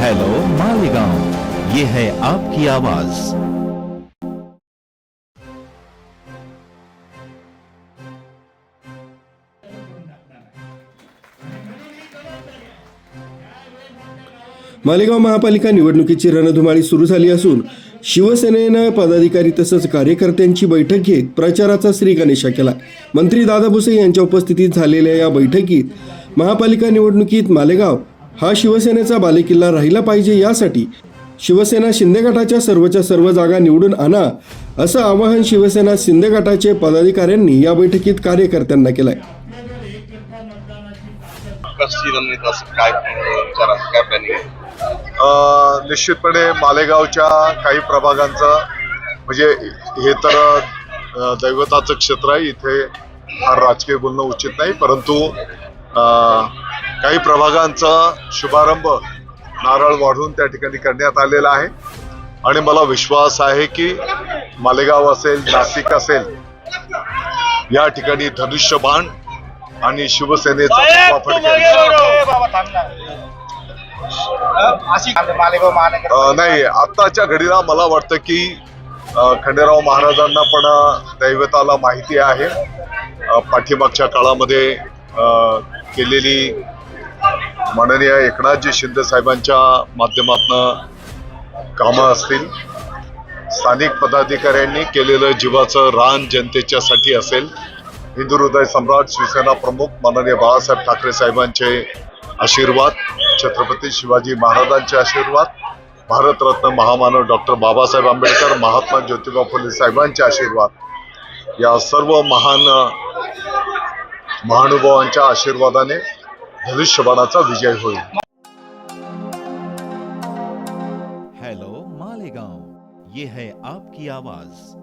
Hello Malegaon, ये है आपकी आवाज। मालेगाव महापालिका निवडणुकीची रणधुमाळी सुरू झाली असून शिवसेनेनं पदाधिकारी तसंच कार्यकर्त्यांची बैठक घेत प्रचाराचा श्रीगणेशा केला। मंत्री दादा भुसे यांच्या उपस्थितीत झालेल्या या बैठकीत महापालिका निवडणुकीत मालेगाव हा शिवसेनेचा बालेकिल्ला राहिला पाहिजे, यासाठी शिवसेना शिंदे गटाच्या सर्वच्या सर्व जागा निवडून आणा असं आवाहन शिवसेना शिंदे गटाचे पदाधिकाऱ्यांनी या बैठकीत कार्यकर्त्यांना केलंय। निश्चितपणे मालेगावच्या काही प्रभागांचं म्हणजे हे तर दैवताचं क्षेत्र आहे, इथे फार राजकीय बोलणं उचित नाही, परंतु काही प्रभागांचा शुभारंभ नारळ वाढून त्या ठिकाणी करण्यात आलेला आहे आणि मला विश्वास आहे की मालेगाव असेल, नाशिक असेल, या ठिकाणी धनुष्यबाण आणि शिवसेनेचा नाही, आत्ताच्या घडीला मला वाटतं की खंडेराव महाराजांना पण दैवताला माहिती आहे, पाठीमागच्या काळामध्ये केलेली माननीय एकनाथजी शिंदे साहेबांच्या माध्यमातून कामं असतील, स्थानिक पदाधिकाऱ्यांनी केलेलं जीवाचं रान जनतेच्यासाठी असेल, हिंदू हृदय सम्राट शिवसेना प्रमुख माननीय बाळासाहेब ठाकरे साहेबांचे आशीर्वाद, छत्रपती शिवाजी महाराजांचे आशीर्वाद, भारतरत्न महामानव डॉक्टर बाबासाहेब आंबेडकर, महात्मा ज्योतिबा फुले साहेबांचे आशीर्वाद, या सर्व महानुभावांच्या आशीर्वादाने धनुष्यबाणाचा विजय होईल। हेलो मालेगांव, ये है आपकी आवाज।